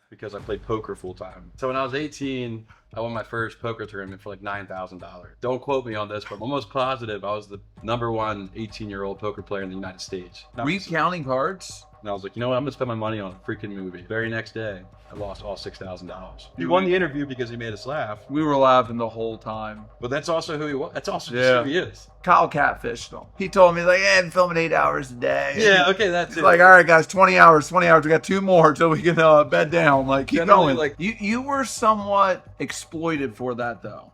because I played poker full time. So when I was 18, I won my first poker tournament for like $9,000. Don't quote me on this, but I'm almost positive I was the #1 18-year-old poker player in the United States. Were you counting cards? And I was like, you know what? I'm gonna spend my money on a freaking movie. Very next day, I lost all $6,000. He won the interview because he made us laugh. We were laughing the whole time. But that's also who he was. That's also just who he is. Kyle catfished him. He told me, like, I'm filming 8 hours a day. Yeah, okay, that's He's it. like, all right, guys, 20 hours. We got 2 more till we can bed down. Like, keep Generally, going. like- You were somewhat exploited for that, though.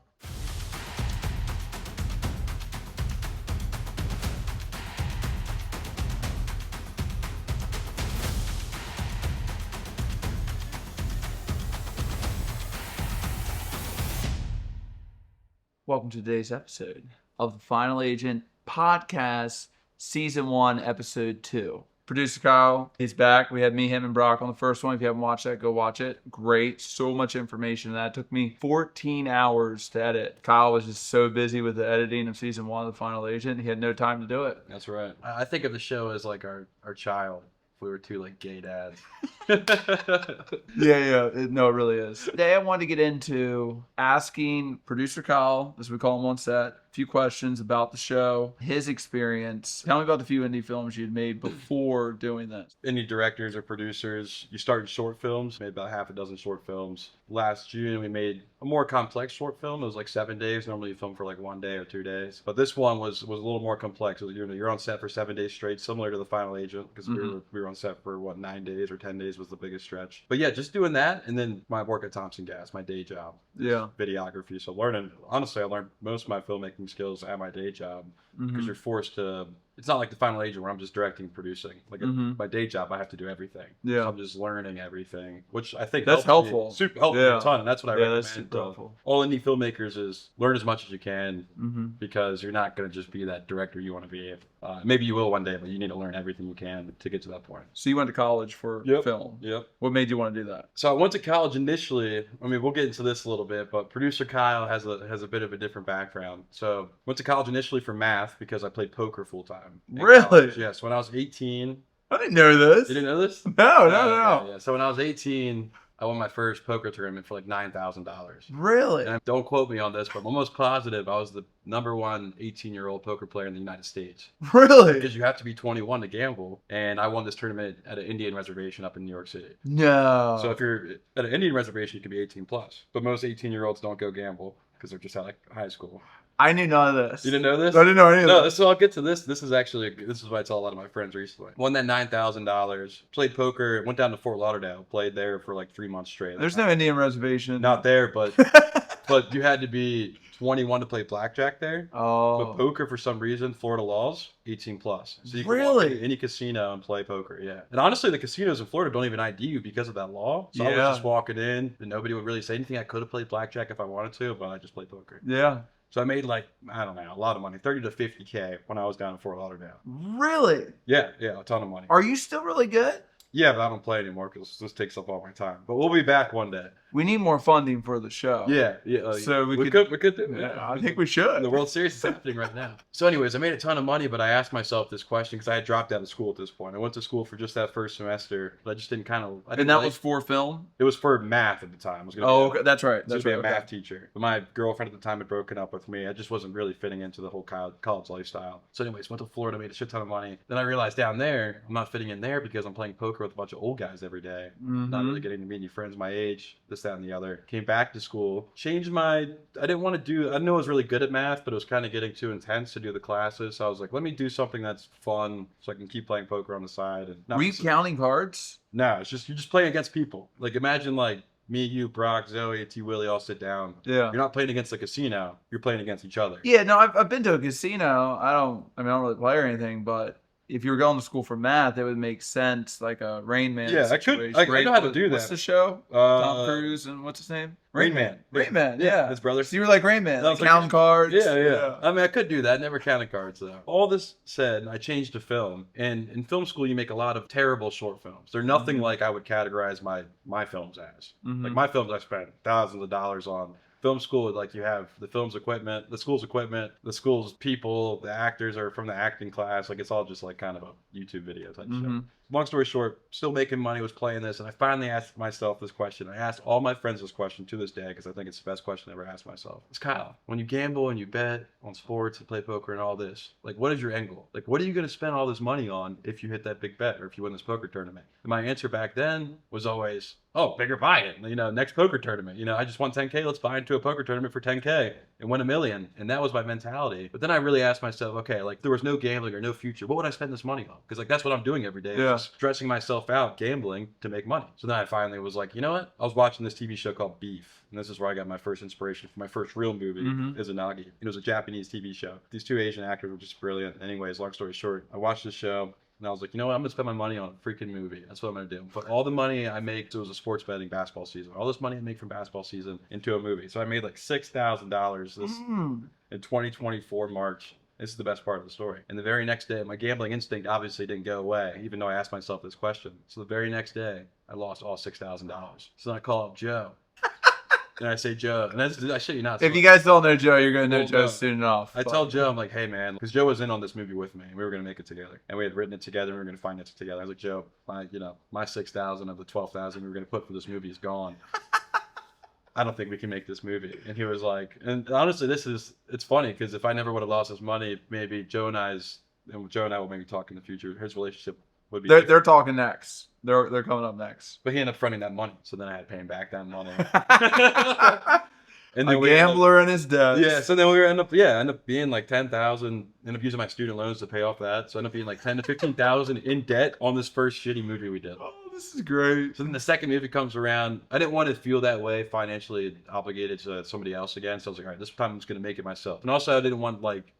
Welcome to today's episode of the Final Agent Podcast, Season 1, Episode 2. Producer Kyle, he's back. We had me, him, and Brock on the first one. If you haven't watched that, go watch it. Great. So much information in that. It took me 14 hours to edit. Kyle was just so busy with the editing of Season 1 of the Final Agent, he had no time to do it. That's right. I think of the show as like our child. We were two like gay dads. Yeah. No, it really is. Today I wanted to get into asking producer Kyle, as we call him on set, a few questions about the show, his experience. Tell me about the few indie films you had made before doing this. Indie directors or producers, you start in short films, made about half a dozen short films. Last June, we made a more complex short film. It was like 7 days. Normally you film for like 1 day or 2 days. But this one was a little more complex. You're on set for 7 days straight, similar to The Final Agent, because we were on set for 9 days or 10 days was the biggest stretch. But yeah, just doing that, and then my work at Thompson Gas, my day job. Yeah. Videography. So honestly, I learned most of my filmmaking skills at my day job, because you're forced to. It's not like The Final Agent where I'm just directing and producing. Like my day job, I have to do everything. Yeah. So I'm just learning everything, which I think That's helpful. Super helpful a ton. And that's what I recommend. That's super helpful. All indie filmmakers is learn as much as you can, because you're not going to just be that director you want to be. Maybe you will one day, but you need to learn everything you can to get to that point. So you went to college for film. Yep. What made you want to do that? So I went to college initially. I mean, we'll get into this a little bit, but producer Kyle has a bit of a different background. So went to college initially for math because I played poker full time. Really? Yes. When I was 18. I didn't know this. You didn't know this? No. Yeah. So when I was 18, I won my first poker tournament for like $9,000. Really? And don't quote me on this, but I'm almost positive I was the #1 18-year-old poker player in the United States. Really? Because you have to be 21 to gamble, and I won this tournament at an Indian reservation up in New York City. No. So if you're at an Indian reservation, you can be 18 plus. But most 18-year-olds don't go gamble because they're just out of high school. I knew none of this. You didn't know this? I didn't know any of No, this. so I'll get to this. This is what I tell a lot of my friends recently. Won that $9,000. Played poker. Went down to Fort Lauderdale. Played there for like 3 months straight. There's no Indian reservation. Not there, but but you had to be 21 to play blackjack there. Oh. But poker, for some reason, Florida laws, 18 plus. So you can Really? walk into any casino and play poker, yeah. And honestly, the casinos in Florida don't even ID you because of that law. So I was just walking in, and nobody would really say anything. I could have played blackjack if I wanted to, but I just played poker. Yeah. So I made like, I don't know, a lot of money, 30 to 50K when I was down in Fort Lauderdale. Really? Yeah, a ton of money. Are you still really good? Yeah, but I don't play anymore because this takes up all my time. But we'll be back one day. We need more funding for the show. Yeah. So we could do it. Yeah, I think we should. The World Series is happening right now. So anyways, I made a ton of money, but I asked myself this question because I had dropped out of school at this point. I went to school for just that first semester, but I just didn't And that was for film? It was for math at the time. I was gonna okay. That's right. That's right. A math teacher. But my girlfriend at the time had broken up with me. I just wasn't really fitting into the whole college lifestyle. So anyways, went to Florida, made a shit ton of money. Then I realized down there, I'm not fitting in there because I'm playing poker with a bunch of old guys every day. Not really getting to meet any friends my age, this, that, and the other. Came back to school, I didn't want to I know I was really good at math, but it was kind of getting too intense to do the classes. So I was like, let me do something that's fun so I can keep playing poker on the side. And Were you counting cards? No, you're just playing against people. Like imagine like me, you, Brock, Zoe, and T. Willie all sit down. Yeah. You're not playing against the casino. You're playing against each other. Yeah, no, I've been to a casino. I don't really play or anything, but if you were going to school for math, it would make sense, like a Rain Man situation. I know how to do that. What's the show? Tom Cruise and what's his name? Rain Man. Rain Man, yeah. His brother. So you were like Rain Man, like counting cards. Yeah. I mean, I could do that. Never counted cards, though. All this said, I changed to film. And in film school, you make a lot of terrible short films. They're nothing like I would categorize my films as. Like my films I spent thousands of dollars on. Film school, like you have the school's equipment, the school's people, the actors are from the acting class. Like it's all just like kind of a YouTube video type show. long story short, still making money, was playing this, and I finally asked myself this question. I asked all my friends this question to this day because I think it's the best question I ever asked myself. It's Kyle, when you gamble and you bet on sports and play poker and all this, like, what is your end goal? Like, what are you going to spend all this money on if you hit that big bet or if you win this poker tournament? And my answer back then was always, oh, bigger buy it. Next poker tournament. I just won 10K. Let's buy into a poker tournament for 10K and win $1 million. And that was my mentality. But then I really asked myself, okay, like, there was no gambling or no future. What would I spend this money on? Because like that's what I'm doing every day. Yeah. Just stressing myself out, gambling to make money. So then I finally was like, you know what? I was watching this TV show called Beef. And this is where I got my first inspiration for my first real movie, Izanagi. It was a Japanese TV show. These two Asian actors were just brilliant. Anyways, long story short, I watched this show. And I was like, you know what? I'm going to spend my money on a freaking movie. That's what I'm going to do. Put all the money I make, so it was a sports betting basketball season. All this money I make from basketball season into a movie. So I made like $6,000 in 2024 March. This is the best part of the story. And the very next day, my gambling instinct obviously didn't go away, even though I asked myself this question. So the very next day, I lost all $6,000. So then I call up Joe. And I say, Joe, and I shit you not. If you guys don't know Joe, you're going to know Joe soon enough. I tell Joe, I'm like, hey, man, because Joe was in on this movie with me. And we were going to make it together. And we had written it together. And we were going to finance it together. I was like, Joe, my 6,000 of the 12,000 we were going to put for this movie is gone. I don't think we can make this movie. And he was like, and honestly, it's funny because if I never would have lost this money, maybe Joe and I will maybe talk in the future. His relationship would be. They're talking next. They're coming up next. But he ended up fronting that money. So then I had to pay him back that money. And then a gambler and his debt. Yeah, so then we end up being like 10,000. End up using my student loans to pay off that. So end up being like 10 to 15,000 in debt on this first shitty movie we did. Oh, this is great. So then the second movie comes around. I didn't want to feel that way, financially obligated to somebody else again. So I was like, all right, this time I'm just gonna make it myself. And also I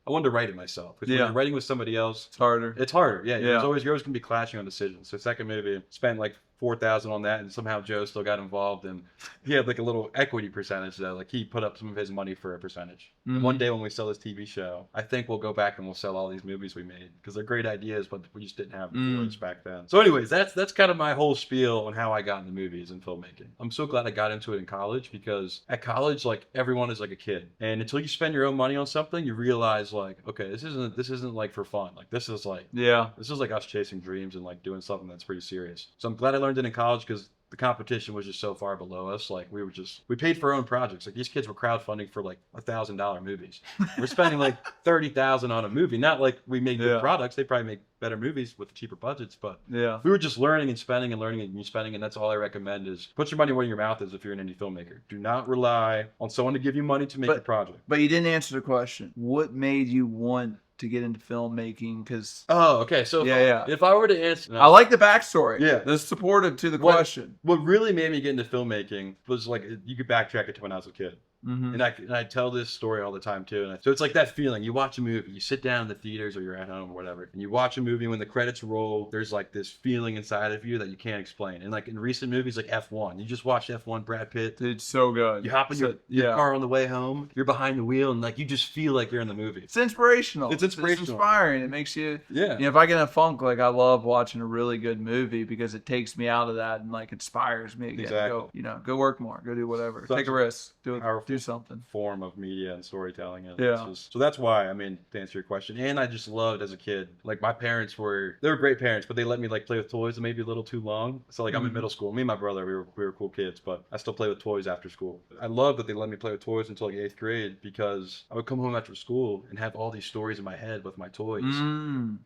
wanted to write it myself. Because when you're writing with somebody else, it's harder. It's harder. Yeah. You're always gonna be clashing on decisions. So second movie, spent like 4,000 on that, and somehow Joe still got involved, and he had like a little equity percentage though. Like he put up some of his money for a percentage. One day when we sell this TV show, I think we'll go back and we'll sell all these movies we made because they're great ideas, but we just didn't have the voice back then. So anyways, that's kind of my whole spiel on how I got into movies and filmmaking. I'm so glad I got into it in college because at college, like everyone is like a kid, and until you spend your own money on something, you realize like, okay, this isn't like for fun. Like this is like us chasing dreams and like doing something that's pretty serious. So I'm glad I learned it in college because the competition was just so far below us. Like we paid for our own projects. Like these kids were crowdfunding for like $1,000 movies. We're spending like 30,000 on a movie. Not like we made good products. They probably make better movies with cheaper budgets, but we were just learning and spending and learning and spending. And that's all I recommend is put your money where your mouth is if you're an indie filmmaker. Do not rely on someone to give you money to make a project. But you didn't answer the question. What made you want to get into filmmaking? Because so if I were to answer, I like the backstory. Yeah, that's supportive to the question. What really made me get into filmmaking was like you could backtrack it to when I was a kid. And I tell this story all the time too. So it's like that feeling. You watch a movie, you sit down in the theaters or you're at home or whatever, and you watch a movie. When the credits roll, there's like this feeling inside of you that you can't explain. And like in recent movies like F1, you just watch F1, Brad Pitt. It's so good. You hop in your car on the way home, you're behind the wheel, and like you just feel like you're in the movie. It's inspirational. It's inspiring. It makes you if I get in a funk, like I love watching a really good movie because it takes me out of that and like inspires me again. Exactly. Go work more, go do whatever, take a risk, do something. Form of media and storytelling. So that's why, I mean, to answer your question, and I just loved as a kid, like my parents were great parents, but they let me like play with toys maybe a little too long. So like I'm in middle school, me and my brother, we were cool kids, but I still play with toys after school. I love that they let me play with toys until like 8th grade because I would come home after school and have all these stories in my head with my toys.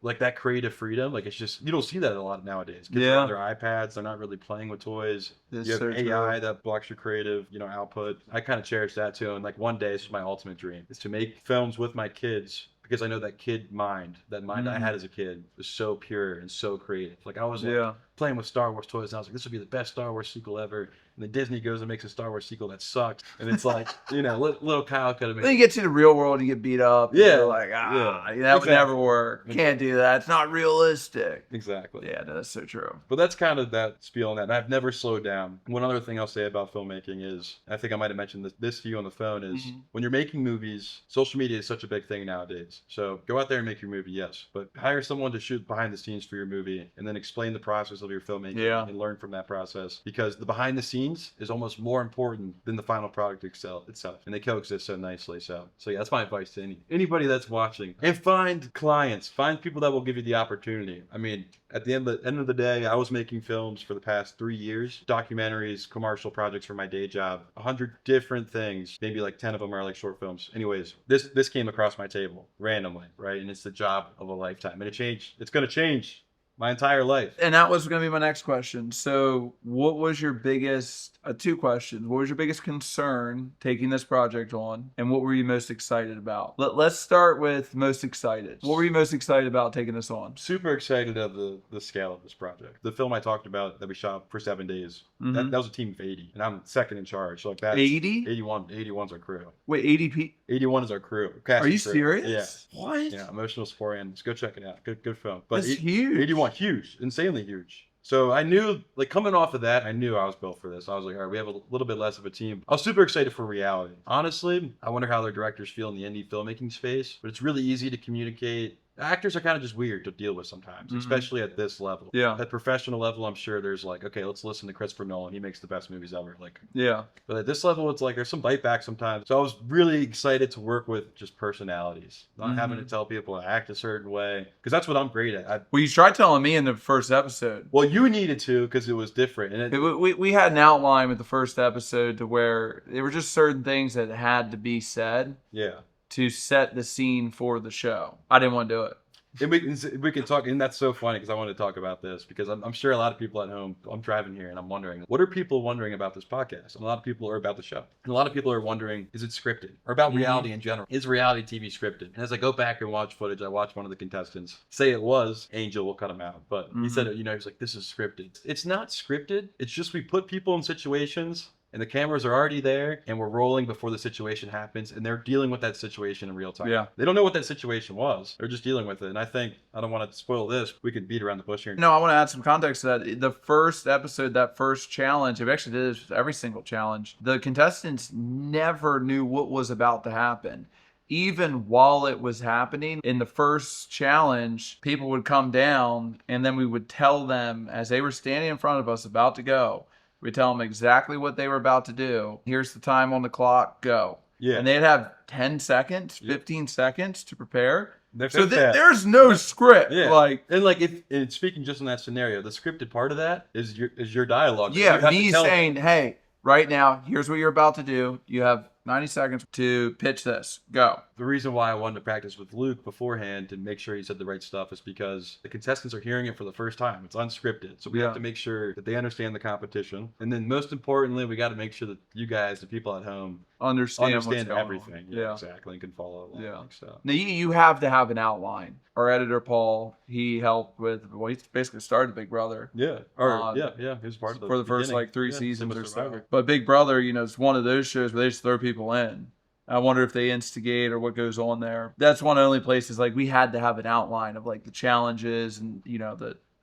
Like that creative freedom, like it's just, you don't see that a lot nowadays. Kids are on their iPads, they're not really playing with toys. You have AI that blocks your creative, output. I kind of cherish that too. And like one day, this is my ultimate dream, is to make films with my kids because I know that mind I had as a kid was so pure and so creative. Like I was like playing with Star Wars toys and I was like, this would be the best Star Wars sequel ever. And then Disney goes and makes a Star Wars sequel that sucks. And it's like, little Kyle could have made. Then you get to the real world and you get beat up. And you're like, that would never work. Exactly. Can't do that. It's not realistic. Exactly. Yeah, no, that's so true. But that's kind of that spiel on that. And I've never slowed down. One other thing I'll say about filmmaking is, I think I might have mentioned this to you on the phone, is when you're making movies, social media is such a big thing nowadays. So go out there and make your movie, yes. But hire someone to shoot behind the scenes for your movie and then explain the process of your filmmaking Yeah. and learn from that process, because the behind the scenes is almost more important than the final product itself, and they coexist so nicely. So yeah, that's my advice to anybody that's watching. And find clients, find people that will give you the opportunity. I mean, at the end of the day, I was making films for the past 3 years, documentaries, commercial projects for my day job, 100 different things. Maybe like 10 of them are like short films. Anyways, this came across my table randomly, right? And it's the job of a lifetime, and it's going to change my entire life. And that was going to be my next question. So what was your biggest, 2 questions. What was your biggest concern taking this project on? And what were you most excited about? Let's start with most excited. What were you most excited about taking this on? Super excited of the scale of this project. The film I talked about that we shot for 7 days, that was a team of 80, and I'm second in charge. So like that's 80? 81's our crew. Wait, 80 81 is our crew. Are you crew. serious? Yeah. What? Yeah, emotional support, and just go check it out. Good film. But That's huge. 81, huge, insanely huge. So I knew, like, coming off of that, I knew I was built for this. I was like, all right, we have a little bit less of a team. I was super excited for reality. Honestly, I wonder how their directors feel in the indie filmmaking space, but it's really easy to communicate. Actors are kind of just weird to deal with sometimes, especially at this level. Yeah. At professional level, I'm sure there's like, okay, let's listen to Christopher Nolan. He makes the best movies ever. Like, Yeah. but at this level, it's like there's some bite back sometimes. So I was really excited to work with just personalities, not having to tell people to act a certain way, because that's what I'm great at. Well, you tried telling me in the first episode. Well, you needed to, because it was different. And We had an outline with the first episode to where there were just certain things that had to be said yeah. to set the scene for the show. I didn't want to do it. And we can talk, and that's so funny because I want to talk about this, because I'm sure a lot of people at home, I'm driving here and I'm wondering, what are people wondering about this podcast? And a lot of people are about the show. And a lot of people are wondering, is it scripted? Or about reality in general. Is reality TV scripted? And as I go back and watch footage, I watched one of the contestants say it was. Angel, will cut him out. But he said, he was like, this is scripted. It's not scripted. It's just we put people in situations, and the cameras are already there, and we're rolling before the situation happens, and they're dealing with that situation in real time. Yeah. They don't know what that situation was. They're just dealing with it. And I think, I don't want to spoil this. We could beat around the bush here. No, I want to add some context to that. The first episode, that first challenge, we actually did this with every single challenge. The contestants never knew what was about to happen. Even while it was happening, in the first challenge, people would come down, and then we would tell them as they were standing in front of us about to go, we tell them exactly what they were about to do. Here's the time on the clock, go. Yeah. And they'd have 10 seconds, 15 seconds to prepare. So there's no script. Yeah. And speaking just in that scenario, the scripted part of that is your dialogue. Yeah, me saying, hey, right now, here's what you're about to do. You have 90 seconds to pitch this. Go. The reason why I wanted to practice with Luke beforehand to make sure he said the right stuff is because the contestants are hearing it for the first time. It's unscripted. So we have to make sure that they understand the competition. And then most importantly, we got to make sure that you guys, the people at home, understand what's going everything. On. Yeah, exactly. And can follow along. Yeah. So. Now, you have to have an outline. Our editor, Paul, he helped with, well, he basically started Big Brother. Yeah. He was part of for the first beginning. 3 seasons or so. Survivor. But Big Brother, it's one of those shows where they just throw people in. I wonder if they instigate or what goes on there. That's one of the only places, like, we had to have an outline of, like, the challenges and,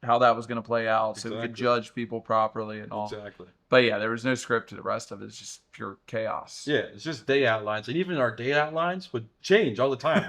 how that was going to play out so we could judge people properly and all. Exactly. But yeah, there was no script to the rest of it. It's just pure chaos. Yeah, it's just day outlines. And even our day outlines would change all the time.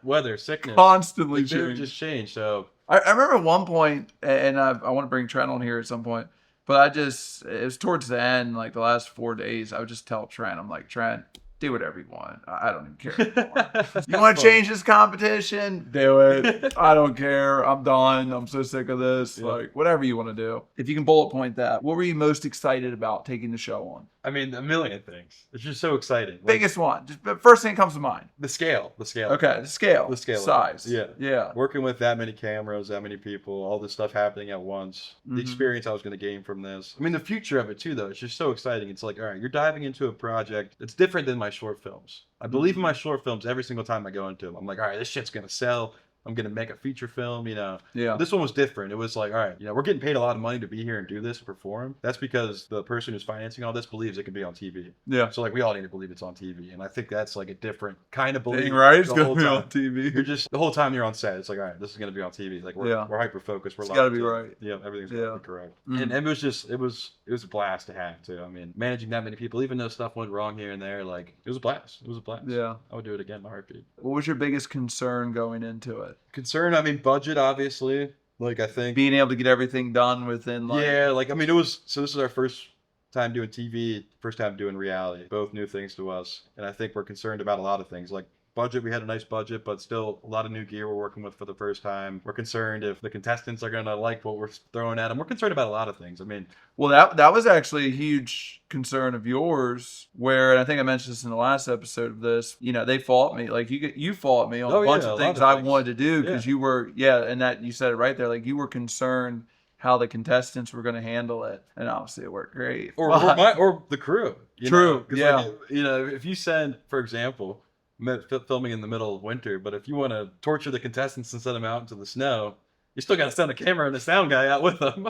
Weather, sickness. Constantly They would change. just change. So I remember at one point, and I want to bring Trent on here at some point, but it was towards the end, like the last 4 days, I would just tell Trent, I'm like, Trent, do whatever you want. I don't even care anymore. You want to change this competition? Do it. I don't care. I'm done. I'm so sick of this. Yeah. Like, whatever you want to do. If you can bullet point that, what were you most excited about taking the show on? I mean, a million things. It's just so exciting. Like, Biggest one. Just first thing that comes to mind. the scale. Okay, the scale. Size. Yeah. Working with that many cameras, that many people, all this stuff happening at once. The experience I was going to gain from this. I mean, the future of it too, though. It's just so exciting. It's like, all right, you're diving into a project that's different than my short films. I believe in my short films every single time I go into them. I'm like, all right, this shit's going to sell. I'm going to make a feature film, Yeah. This one was different. It was like, all right, we're getting paid a lot of money to be here and do this and perform. That's because the person who's financing all this believes it can be on TV. Yeah. So, like, we all need to believe it's on TV. And I think that's, like, a different kind of belief. Right? It's the going whole to be time. on TV. You're just, the whole time you're on set, it's like, all right, this is going to be on TV. Like, we're hyper-focused. It's got to be right. Yeah, everything's got to be correct. And it was just, it was a blast to have, too. I mean, managing that many people, even though stuff went wrong here and there, like, it was a blast. It was a blast. Yeah. I would do it again in a heartbeat. What was your biggest concern going into it? Concern, I mean, budget, obviously. Like, I think Being able to get everything done within like yeah, like, I mean, this is our first time doing TV, first time doing reality. Both new things to us. And I think we're concerned about a lot of things. Like, budget, we had a nice budget, but still a lot of new gear we're working with for the first time. We're concerned if the contestants are going to like what we're throwing at them. We're concerned about a lot of things. I mean, Well, that was actually a huge concern of yours. Where, and I think I mentioned this in the last episode of this. You know, they fought me. Like you fought me on Oh, a bunch yeah, of a lot things of I things. wanted to do because Yeah. you were and that you said it right there. Like you were concerned how the contestants were going to handle it, and obviously it worked great. or the crew. True, 'Cause, yeah. like, if you send, for example, filming in the middle of winter, but if you want to torture the contestants and send them out into the snow, you still got to send a camera and a sound guy out with them.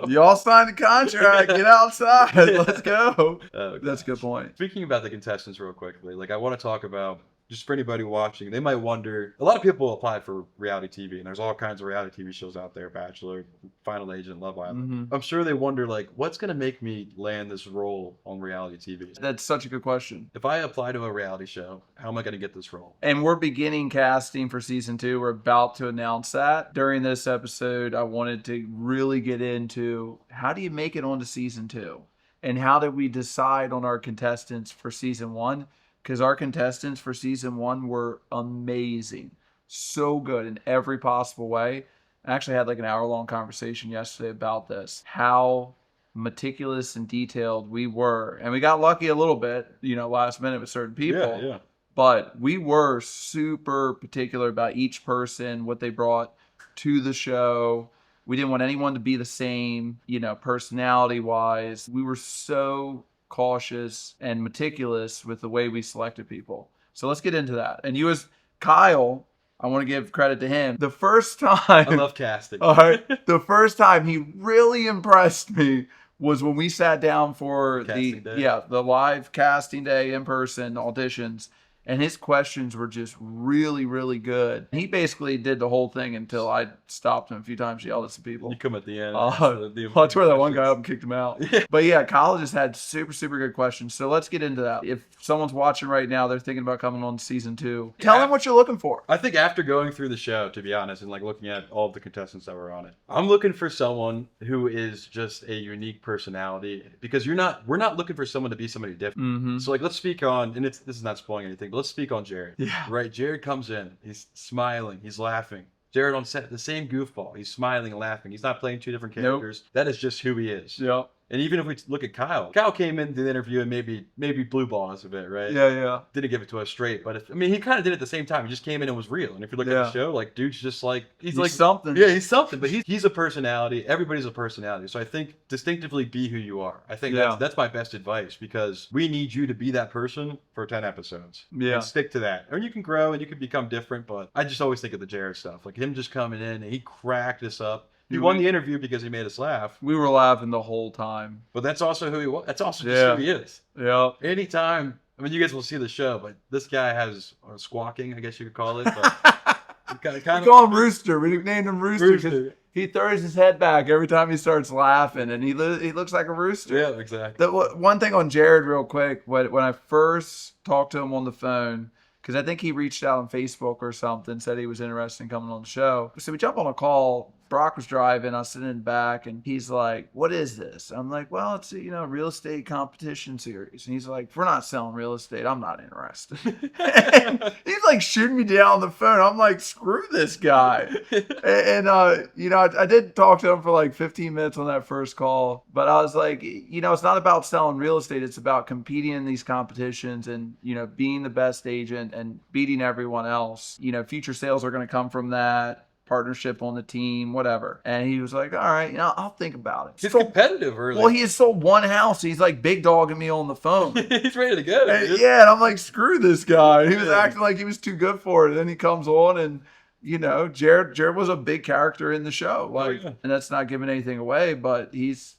Y'all signed the contract. Get outside. Let's go. Oh, That's a good point. Speaking about the contestants real quickly, like I want to talk about, just for anybody watching, they might wonder, a lot of people apply for reality TV, and there's all kinds of reality TV shows out there, Bachelor, Final Agent, Love Island. Mm-hmm. I'm sure they wonder, like, what's going to make me land this role on reality TV? That's such a good question. If I apply to a reality show, how am I going to get this role? And we're beginning casting for season 2. We're about to announce that. During this episode, I wanted to really get into how do you make it onto season 2? And how did we decide on our contestants for season 1? Because our contestants for season 1 were amazing. So good in every possible way. I actually had like an hour-long conversation yesterday about this. How meticulous and detailed we were. And we got lucky a little bit, last minute with certain people. Yeah. But we were super particular about each person, what they brought to the show. We didn't want anyone to be the same, personality-wise. We were so cautious and meticulous with the way we selected people. So let's get into that. And you as Kyle, I want to give credit to him. The first time... I love casting. All right. The first time he really impressed me was when we sat down for Casting day. the live casting day in person auditions, and his questions were just really, really good. He basically did the whole thing until I stopped him a few times, yelled at some people. You come at the end. I tore that one guy up and kicked him out. Yeah. But yeah, Kyle just had super, super good questions. So let's get into that. If someone's watching right now, they're thinking about coming on season 2. Tell them what you're looking for. I think after going through the show, to be honest, and like looking at all of the contestants that were on it, I'm looking for someone who is just a unique personality, because we're not looking for someone to be somebody different. Mm-hmm. So like, let's speak on, and this is not spoiling anything, but let's speak on Jared. Yeah. Right. Jared comes in, he's smiling, he's laughing. Jared on set, the same goofball. He's smiling and laughing. He's not playing two different characters. Nope. That is just who he is. Yep. And even if we look at Kyle came into the interview and maybe blue ball us a bit, right? Yeah. Didn't give it to us straight, but he kind of did it at the same time. He just came in and was real. And if you look at the show, like, dude's just like he's like something. Yeah, he's something. But he's a personality. Everybody's a personality. So I think distinctively be who you are. I think that's my best advice, because we need you to be that person for 10 episodes. Yeah. And stick to that. Or you can grow and you can become different. But I just always think of the Jared stuff, like him just coming in and he cracked us up. He won the interview because he made us laugh. We were laughing the whole time. But that's also who he was. That's also just who he is. Yeah. Anytime, you guys will see the show, but this guy has squawking, I guess you could call it. But we call him Rooster. We named him Rooster because he throws his head back every time he starts laughing, and he looks like a rooster. Yeah, exactly. One thing on Jared real quick, when I first talked to him on the phone, because I think he reached out on Facebook or something, said he was interested in coming on the show. So we jump on a call. Brock was driving. I was sitting in the back, and he's like, "What is this?" I'm like, "Well, it's a real estate competition series." And he's like, "If we're not selling real estate, I'm not interested." And he's like shooting me down on the phone. I'm like, "Screw this guy." And I did talk to him for like 15 minutes on that first call, but I was like, it's not about selling real estate. It's about competing in these competitions and being the best agent and beating everyone else. Future sales are going to come from that. Partnership on the team, whatever. And he was like, "All right, I'll think about it." He's competitive, really. Well, he has sold one house. He's like big dogging me on the phone. He's ready to go. And I'm like, screw this guy. He was acting like he was too good for it. Then he comes on and Jared was a big character in the show. And that's not giving anything away, but it's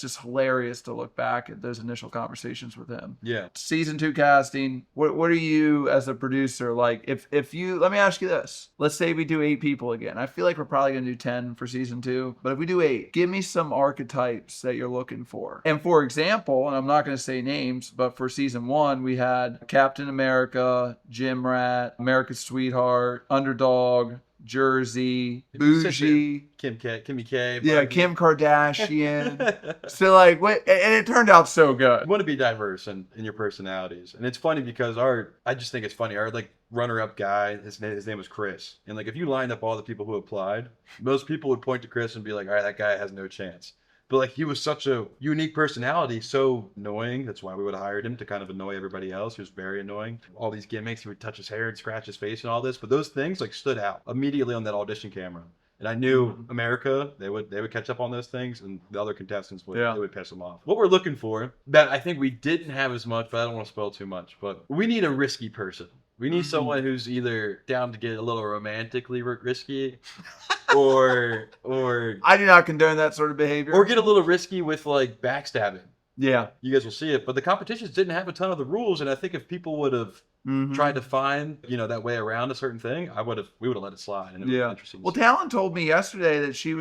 just hilarious to look back at those initial conversations with him. Yeah. Season 2 casting. What are you as a producer like? If you, let me ask you this. Let's say we do 8 people again. I feel like we're probably going to do 10 for season 2. But if we do 8, give me some archetypes that you're looking for. And for example, and I'm not going to say names, but for season 1, we had Captain America, Gym Rat, America's Sweetheart, Underdog, Jersey, bougie. Kimmy K. Yeah, Kim Kardashian. So like, what? And it turned out so good. You want to be diverse in your personalities, and it's funny because I just think it's funny. Our like runner-up guy, his name was Chris, and like if you lined up all the people who applied, most people would point to Chris and be like, all right, that guy has no chance. But like he was such a unique personality, so annoying. That's why we would have hired him to kind of annoy everybody else. He was very annoying. All these gimmicks, he would touch his hair and scratch his face and all this. But those things like stood out immediately on that audition camera. And I knew America, they would catch up on those things, and the other contestants would they would piss them off. What we're looking for, that I think we didn't have as much, but I don't want to spoil too much. But we need a risky person. We need someone who's either down to get a little romantically risky, or I do not condone that sort of behavior. Or get a little risky with like backstabbing. Yeah, you guys will see it. But the competitions didn't have a ton of the rules, and I think if people would have tried to find that way around a certain thing, we would have let it slide. And it was interesting. Well, Talon told me yesterday that she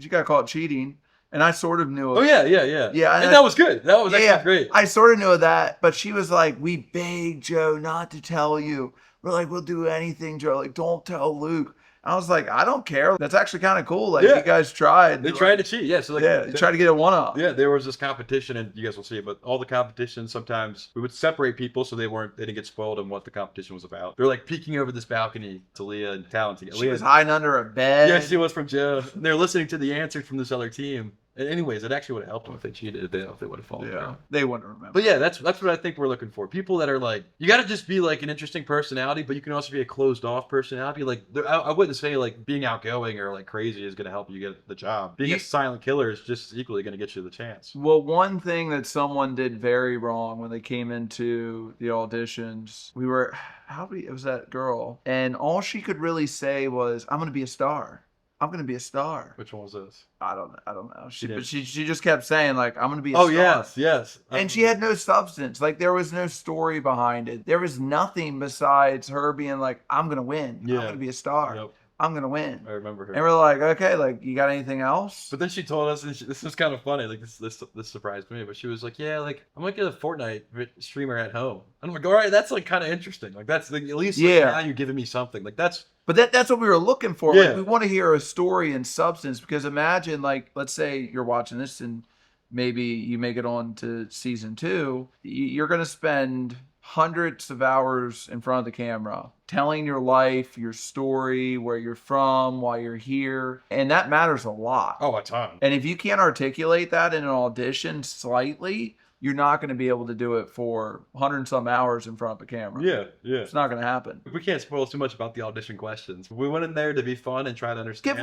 got caught cheating. And I sort of knew it. Oh, yeah. And that was good. That was actually great. I sort of knew of that. But she was like, we begged Joe not to tell you. We're like, we'll do anything, Joe. Like, don't tell Luke. I was like, I don't care. That's actually kind of cool. Like, you guys tried. They tried to cheat. Yeah. So like, they tried to get a one-up. Yeah, there was this competition, and you guys will see it, but all the competitions, sometimes we would separate people so they didn't get spoiled on what the competition was about. They're like peeking over this balcony to Leah and Talon. She was hiding under a bed. Yeah, she was from Joe. They're listening to the answers from this other team. And anyways, it actually would have helped them if they cheated. If they would have fallen. Yeah, they wouldn't remember. But yeah, that's what I think we're looking for. People that are like, you got to just be like an interesting personality, but you can also be a closed off personality. Like, I wouldn't say like being outgoing or like crazy is going to help you get the job. Being a silent killer is just equally going to get you the chance. Well, one thing that someone did very wrong when they came into the auditions, it was that girl, and all she could really say was, "I'm going to be a star. I'm going to be a star." Which one was this? I don't know. She just kept saying like, "I'm going to be a star." Oh, yes. And she had no substance. Like, there was no story behind it. There was nothing besides her being like, "I'm going to win. I'm going to be a star. Yep. I'm going to win." I remember her. And we're like, okay, like, you got anything else? But then she told us, and this was kind of funny. Like, this surprised me. But she was like, yeah, like, I'm going to get a Fortnite streamer at home. And I'm like, all right, that's like kind of interesting. Like, that's like, at least like, now you're giving me something. Like, that's. But that's what we were looking for. Like, we want to hear a story and substance, because imagine, like, let's say you're watching this and maybe you make it on to season 2. You're going to spend hundreds of hours in front of the camera telling your life, your story, where you're from, why you're here. And that matters a lot. Oh, a ton. And if you can't articulate that in an audition slightly, you're not going to be able to do it for 100 and some hours in front of the camera. Yeah. It's not going to happen. We can't spoil too much about the audition questions. We went in there to be fun and try to understand.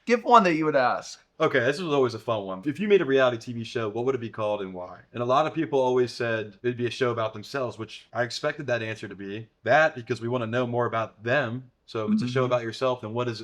Give one that you would ask. Okay, this was always a fun one. If you made a reality TV show, what would it be called and why? And a lot of people always said it'd be a show about themselves, which I expected that answer to be that, because we want to know more about them. So if it's a show about yourself, then what is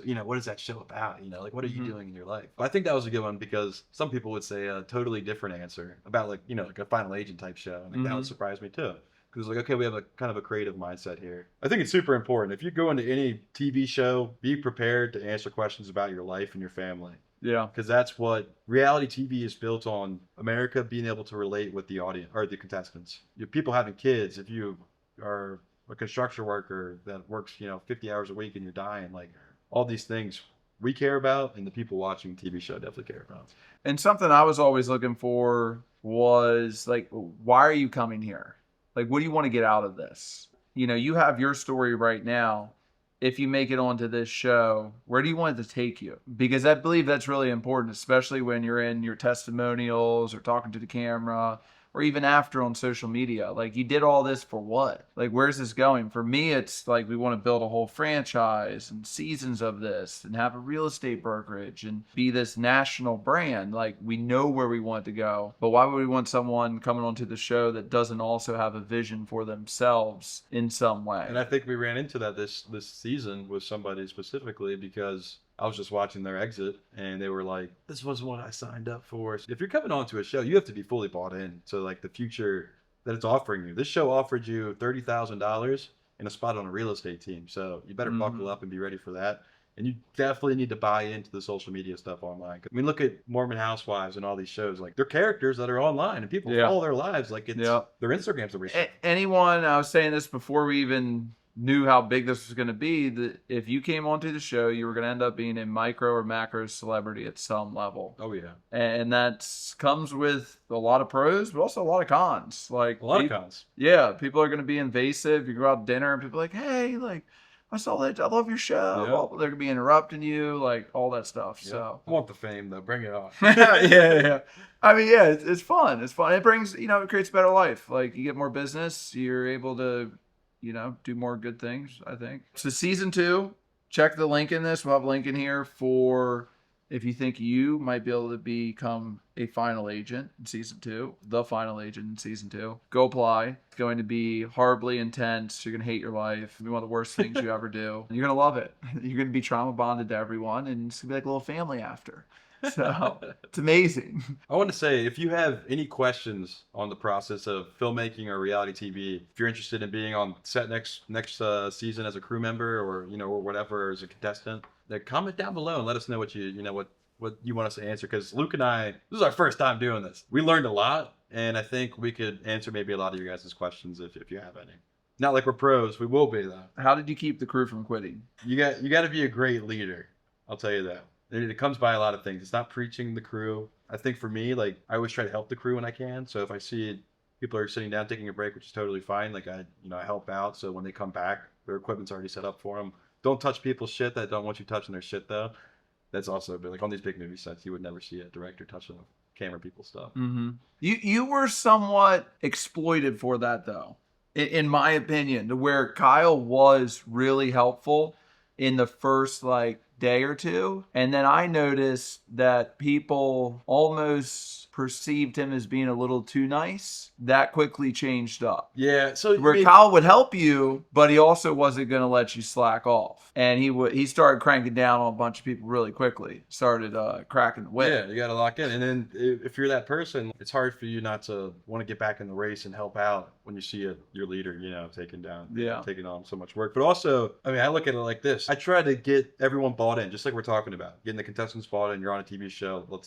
that show about? Like, what are you doing in your life? I think that was a good one, because some people would say a totally different answer about like a Final Agent type show. And that would surprise me too. Because like, okay, we have a kind of a creative mindset here. I think it's super important. If you go into any TV show, be prepared to answer questions about your life and your family. Yeah. Because that's what reality TV is built on. America being able to relate with the audience or the contestants. People having kids. If you are a construction worker that works 50 hours a week and you're dying, like, all these things we care about, and the people watching the TV show definitely care about. And something I was always looking for was like, why are you coming here? Like, what do you want to get out of this? You have your story right now. If you make it onto this show, where do you want it to take you? Because I believe that's really important, especially when you're in your testimonials or talking to the camera, or even after on social media. Like, you did all this for what? Like, where's this going? For me, it's like, we want to build a whole franchise and seasons of this and have a real estate brokerage and be this national brand. Like, we know where we want to go, but why would we want someone coming onto the show that doesn't also have a vision for themselves in some way? And I think we ran into that this season with somebody specifically, because I was just watching their exit, and they were like, this wasn't what I signed up for. If you're coming onto a show, you have to be fully bought in to like the future that it's offering you. This show offered you $30,000 and a spot on a real estate team. So you better buckle up and be ready for that. And you definitely need to buy into the social media stuff online. I mean, look at Mormon Housewives and all these shows. Like, they're characters that are online, and people follow their lives like it's their Instagrams are real. Anyone, I was saying this before we even knew how big this was going to be, that if you came onto the show, you were going to end up being a micro or macro celebrity at some level. Oh yeah, And that comes with a lot of pros, but also a lot of cons. Like a lot of cons. Yeah, people are going to be invasive. You go out to dinner and people are like, hey, like, I saw that. I love your show. Yeah. Well, they're going to be interrupting you, like all that stuff. Yeah. So I want the fame though. Bring it on. yeah. I mean, yeah, it's fun. It's fun. It brings, it creates a better life. Like you get more business. You're able to, do more good things, I think. So season 2, check the link in this. We'll have a link in here for if you think you might be able to become a final agent in season 2, the final agent in season 2. Go apply. It's going to be horribly intense. You're going to hate your life. It'll be one of the worst things you ever do. You're going to love it. You're going to be trauma bonded to everyone, and it's going to be like a little family after. So it's amazing. I want to say, if you have any questions on the process of filmmaking or reality TV, if you're interested in being on set next season as a crew member or or whatever as a contestant, then comment down below and let us know what what you want us to answer. Because Luke and I, this is our first time doing this. We learned a lot, and I think we could answer maybe a lot of your guys' questions if you have any. Not like we're pros. We will be though. How did you keep the crew from quitting? You got to be a great leader. I'll tell you that. It comes by a lot of things. It's not preaching the crew. I think for me, like I always try to help the crew when I can. So if I see people are sitting down taking a break, which is totally fine, like I help out. So when they come back, their equipment's already set up for them. Don't touch people's shit that don't want you touching their shit though. That's also like on these big movie sets, you would never see a director touching camera people's stuff. Mm-hmm. You were somewhat exploited for that though, in my opinion, to where Kyle was really helpful in the first day or two, and then I noticed that people almost perceived him as being a little too nice. That quickly changed up. Yeah, so where Kyle would help you, but he also wasn't going to let you slack off, and he started cranking down on a bunch of people really quickly. Started cracking the whip. Yeah, you got to lock in, and then if you're that person, it's hard for you not to want to get back in the race and help out when you see your leader, taking on so much work. But also, I mean, I look at it like this: I try to get everyone bought in, just like we're talking about, getting the contestants bought in. You're on a TV show. Let's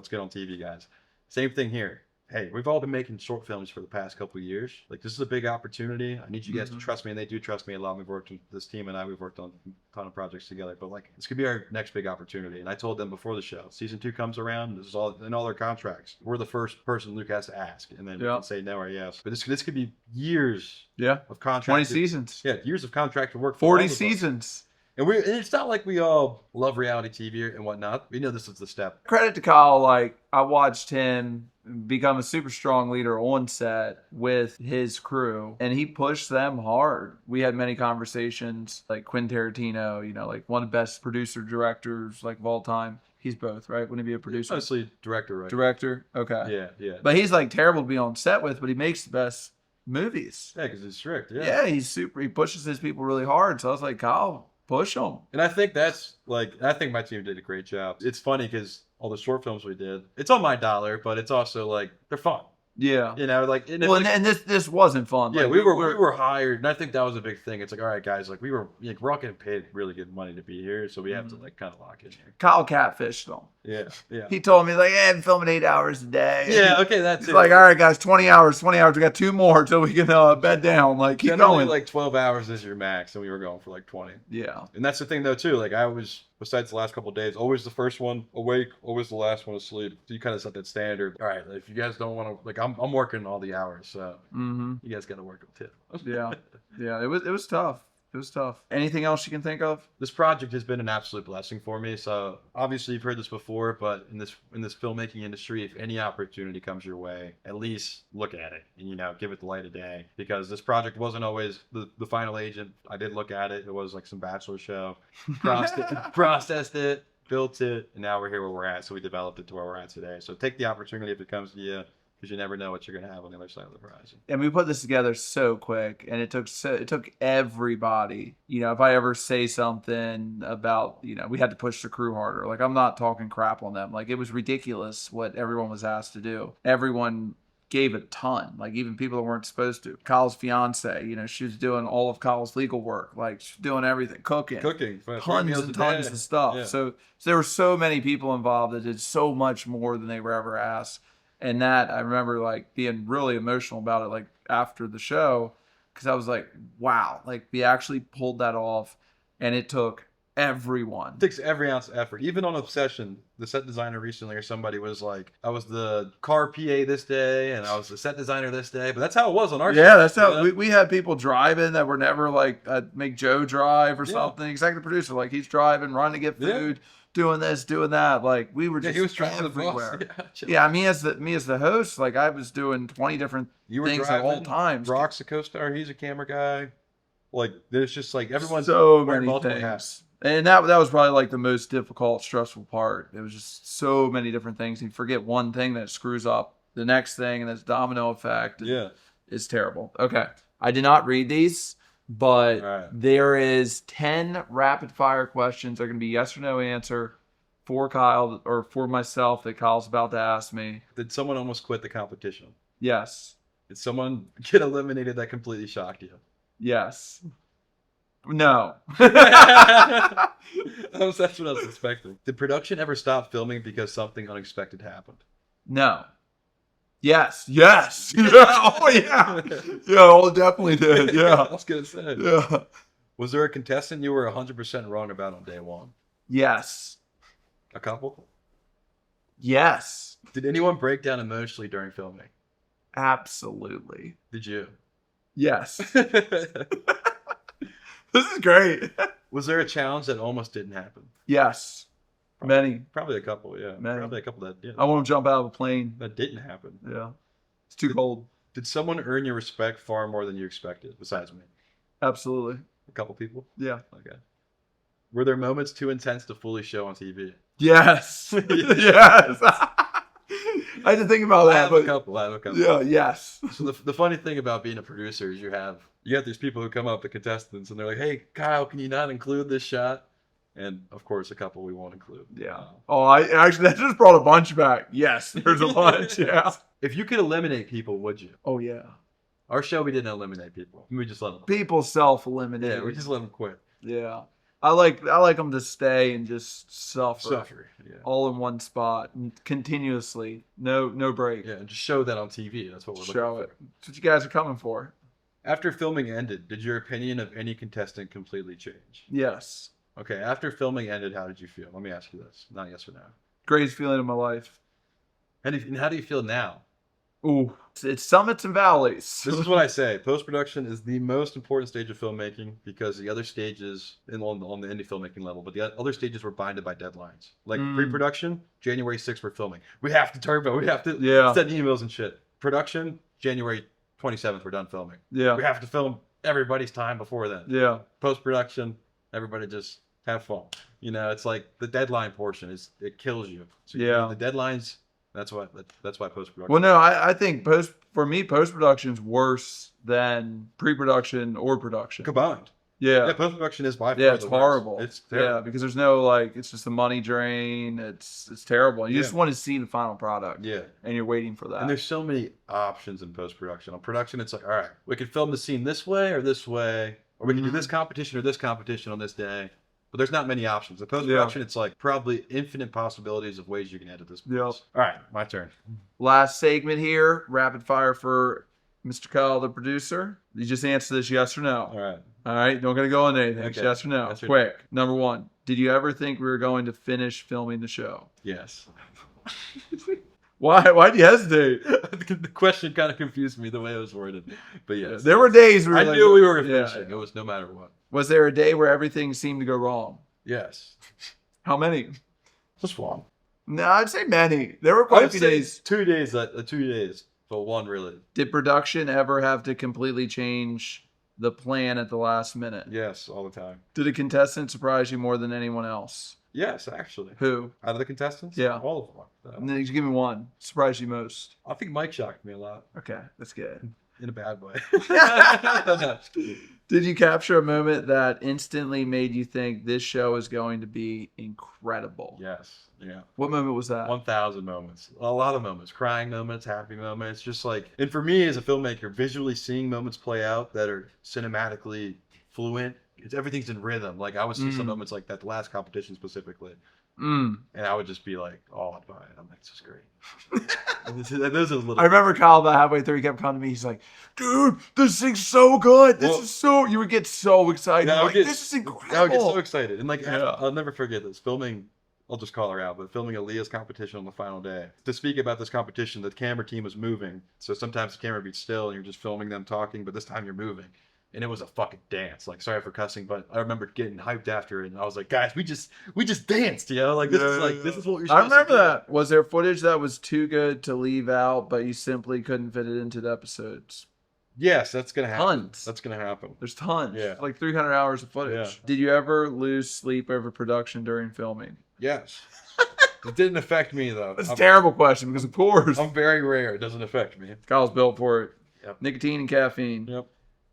get on TV, guys. Same thing here. Hey, we've all been making short films for the past couple of years. Like, this is a big opportunity. I need you guys to trust me, and they do trust me a lot. We've worked with this team, and we've worked on a ton of projects together. But this could be our next big opportunity. And I told them before the show, season 2 comes around. This is all in all their contracts. We're the first person Luke has to ask, and then we can say no or yes. But this could be years. Of contract. 20 seasons. Yeah, years of contract to work. 40 seasons. And it's not like we all love reality TV and whatnot. We know this is the step. Credit to Kyle, I watched him become a super strong leader on set with his crew, and he pushed them hard. We had many conversations, like Quentin Tarantino, one of the best producer directors of all time. He's both, right? Wouldn't he be a producer? Mostly director, right? Director, okay. Yeah. But he's terrible to be on set with, but he makes the best movies. Yeah, because he's strict. Yeah, he's super. He pushes his people really hard. So I was like, Kyle, push them. And I think I think my team did a great job. It's funny because all the short films we did, it's on my dollar, but it's also they're fun. Yeah. And this wasn't fun. Yeah, we were hired, and I think that was a big thing. It's all right, guys, we're all getting paid really good money to be here, so we have to kind of lock in here. Kyle catfished them. Yeah. He told me I'm filming 8 hours a day. Yeah, okay, that's it. All right, guys, 20 hours. We got 2 more till we can bed down. Keep Generally, going. 12 hours is your max, and we were going for 20. Yeah. And that's the thing though too. I was, besides the last couple of days, always the first one awake, always the last one asleep. So you kind of set that standard. All right, if you guys don't want to, I'm working all the hours, so you guys got to work them too. Yeah. It was tough. It was tough. Anything else you can think of? This project has been an absolute blessing for me. So obviously you've heard this before, but in this filmmaking industry, if any opportunity comes your way, at least look at it and give it the light of day. Because this project wasn't always the final agent. I did look at it. It was some bachelor show. Processed it, built it, and now we're here where we're at. So we developed it to where we're at today. So take the opportunity if it comes to you, because you never know what you're going to have on the other side of the horizon. And we put this together so quick, and it took everybody. If I ever say something about, we had to push the crew harder. I'm not talking crap on them. It was ridiculous what everyone was asked to do. Everyone gave a ton, even people that weren't supposed to. Kyle's fiance, she was doing all of Kyle's legal work, she's doing everything, cooking tons and tons of stuff. Yeah. So there were so many people involved that did so much more than they were ever asked. And that I remember being really emotional about it after the show, because I was like, wow, like we actually pulled that off, and it took everyone. It takes every ounce of effort. Even on Obsession, the set designer recently or somebody was like, I was the car PA this day and I was the set designer this day. But that's how it was on our show. Yeah, that's how you know? we had people driving that were never like, make Joe drive or something. Executive producer, like he's driving, running to get food, doing this, doing that. Like we were just he was driving everywhere. the bus. Yeah, me as the host, like I was doing 20 different You were things driving, at all times. Brock's a co-star, he's a camera guy. Like there's just like everyone's so wearing many multiple things. hats. And that was probably like the most difficult, stressful part. It was just so many different things. You forget one thing that screws up the next thing, and that's domino effect. Yeah. It's terrible. Okay. I did not read these, but there is 10 rapid fire questions. They're going to be yes or no answer for Kyle or for myself that Kyle's about to ask me. Did someone almost quit the competition? Yes. Did someone get eliminated that completely shocked you? Yes. No. That's what I was expecting. Did production ever stop filming because something unexpected happened? No. Yes. Yes. Yeah. Oh, yeah. Yeah, oh, definitely did. Yeah. I was going to say. Yeah. Was there a contestant you were 100% wrong about on day one? Yes. A couple? Yes. Did anyone break down emotionally during filming? Absolutely. Did you? Yes. This is great. Was there a challenge that almost didn't happen? Yes. Many. Probably a couple, yeah. Many. Probably a couple that did. I want to jump out of a plane. That didn't happen. Yeah. It's too cold. Did someone earn your respect far more than you expected, besides me? Absolutely. A couple people? Yeah. Okay. Were there moments too intense to fully show on TV? Yes. Yes. I had to think about that. I have a couple. Yeah, yes. So the funny thing about being a producer is you have these people who come up, the contestants, and they're like, hey, Kyle, can you not include this shot? And, of course, a couple we won't include. Yeah. That just brought a bunch back. Yes, there's a bunch, yeah. If you could eliminate people, would you? Oh, yeah. Our show, we didn't eliminate people. We just let them quit. People self-eliminate. Yeah, we just let them quit. Yeah. I like them to stay and just suffer. Yeah. All in one spot, continuously. No break. Yeah, and just show that on TV. That's what we're looking for. Show it. That's what you guys are coming for. After filming ended, did your opinion of any contestant completely change? Yes. Okay, after filming ended, how did you feel? Let me ask you this. Not yes or no. Greatest feeling of my life. And how do you feel now? Ooh. It's summits and valleys. This is what I say. Post-production is the most important stage of filmmaking because the other stages, on the indie filmmaking level, but the other stages were binded by deadlines. Like pre-production, January 6th we're filming. We have to turbo. We have to send emails and shit. Production, January 27th we're done filming. Yeah. We have to film everybody's time before then. Yeah. Post-production, everybody just have fun. You know, it's like the deadline portion it kills you. So the deadlines. That's why post-production. Well, no, I think post-production is worse than pre-production or production. Combined. Yeah. Post-production is by far it's horrible. It's terrible. Yeah, because there's no it's just a money drain. It's terrible. You just want to see the final product. Yeah. And you're waiting for that. And there's so many options in post-production. On production, it's like, all right, we could film the scene this way, or we can do this competition or this competition on this day. But there's not many options. In post-production, it's like probably infinite possibilities of ways you can edit this. Yeah. All right, my turn. Last segment here, rapid fire for Mr. Kyle, the producer. You just answer this yes or no. All right. Don't gonna go into anything. Okay. Yes or no. Yes or Quick. No. Number one. Did you ever think we were going to finish filming the show? Yes. Why? Why'd you hesitate? The question kind of confused me the way it was worded, but yes. There were days where I knew we were finishing. It was no matter what. Was there a day where everything seemed to go wrong? Yes. How many? Just one. No, I'd say many. There were quite a few days. 2 days. 2 days. But one really. Did production ever have to completely change the plan at the last minute? Yes, all the time. Did a contestant surprise you more than anyone else? Yes, actually. Who? Out of the contestants? Yeah. All of them. And then you give me one. Surprised you most. I think Mike shocked me a lot. Okay, that's good. In a bad way. Did you capture a moment that instantly made you think this show is going to be incredible? Yes. Yeah. What moment was that? 1,000 moments. A lot of moments. Crying moments, happy moments. Just like, and for me as a filmmaker, visually seeing moments play out that are cinematically fluent, everything's in rhythm. Like I would see some moments like that, the last competition specifically, Mm. And I would just be like awed by it. I'm like, this is great. And those are little I remember Kyle about halfway through, he kept coming to me. He's like, dude, this thing's so good. This Well, is so, you would get so excited. Yeah, I would Like, get- this is I would get incredible. so excited. And like, Yeah. I'll never forget this. Filming, I'll just call her out, but filming Aaliyah's competition on the final day. To speak about this competition, the camera team was moving. So sometimes the camera would be still and you're just filming them talking, but this time you're moving. And it was a fucking dance. Like, sorry for cussing, but I remember getting hyped after it. And I was like, guys, we just danced, you know? Like, this is what you're I supposed to remember do. that. Was there footage that was too good to leave out, but you simply couldn't fit it into the episodes? Yes, that's going to happen. Tons. That's going to happen. There's tons. Yeah. Like 300 hours of footage. Yeah. Did you ever lose sleep over production during filming? Yes. It didn't affect me, though. That's a terrible question because, of course, I'm very rare. It doesn't affect me. Kyle's built for it. Yep. Nicotine and caffeine. Yep.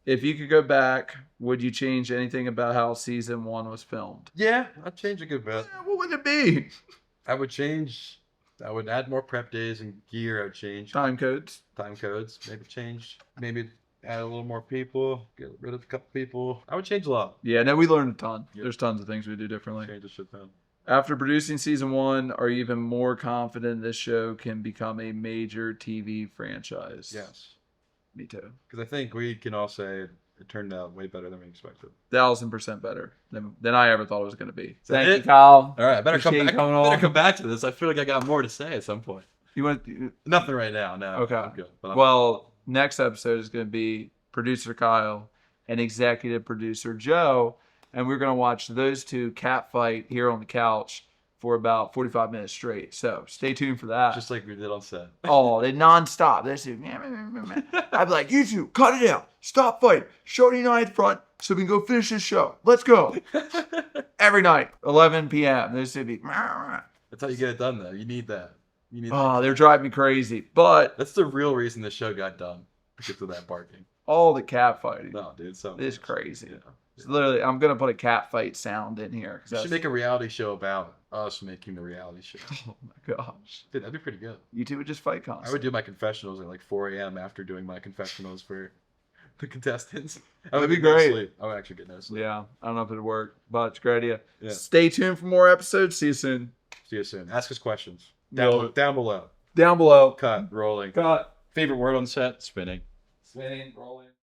If you could go back, would you change anything about how season 1 was filmed? Yeah, I'd change a good bit. What would it be? I would add more prep days and gear. I would change Time codes. time codes. Maybe add a little more people. Get rid of a couple people. I would change a lot. Yeah, no, we learned a ton. Yep. There's tons of things we do differently. Change a shit ton. After producing season 1, are you even more confident this show can become a major TV franchise? Yes, Me too. because I think we can all say it turned out way better than we expected. 1,000% better than I ever thought it was going to be. that Thank you, it? Kyle. All right, I better Appreciate you coming better on. come back to this. I feel like I got more to say at some point. You want? Nothing right now. No. Okay. I'm good. But Well, next episode is going to be producer Kyle and executive producer Joe, and we're going to watch those two cat fight here on the couch for about 45 minutes straight. So stay tuned for that. just like we did on set. Oh, they nonstop. They say, I'd be like, you two, cut it out. Stop fighting. Shorty and I at front so we can go finish this show. Let's go. Every night, 11 p.m. This would be. That's how you get it done, though. You need that. Oh, they're driving me crazy. But That's the real reason the show got done. Because of that barking. all the cat fighting. No, dude. So It's much. crazy. Yeah. It's literally, I'm going to put a cat fight sound in here. 'cause We should that's- make a reality show about us making the reality show. Oh my gosh. Dude, that'd be pretty good. You two would just fight I constantly. would do my confessionals at like 4 a.m. after doing my confessionals for the contestants. I That'd would be get no great. sleep. I would actually get no sleep. Yeah, I don't know if it'd work, but it's a great idea. Yeah. Stay tuned for more episodes. See you soon. See you soon. Ask us questions. Yo. Down below. Down below. Cut. Rolling. Cut. Favorite word on set? Spinning. Spinning, rolling.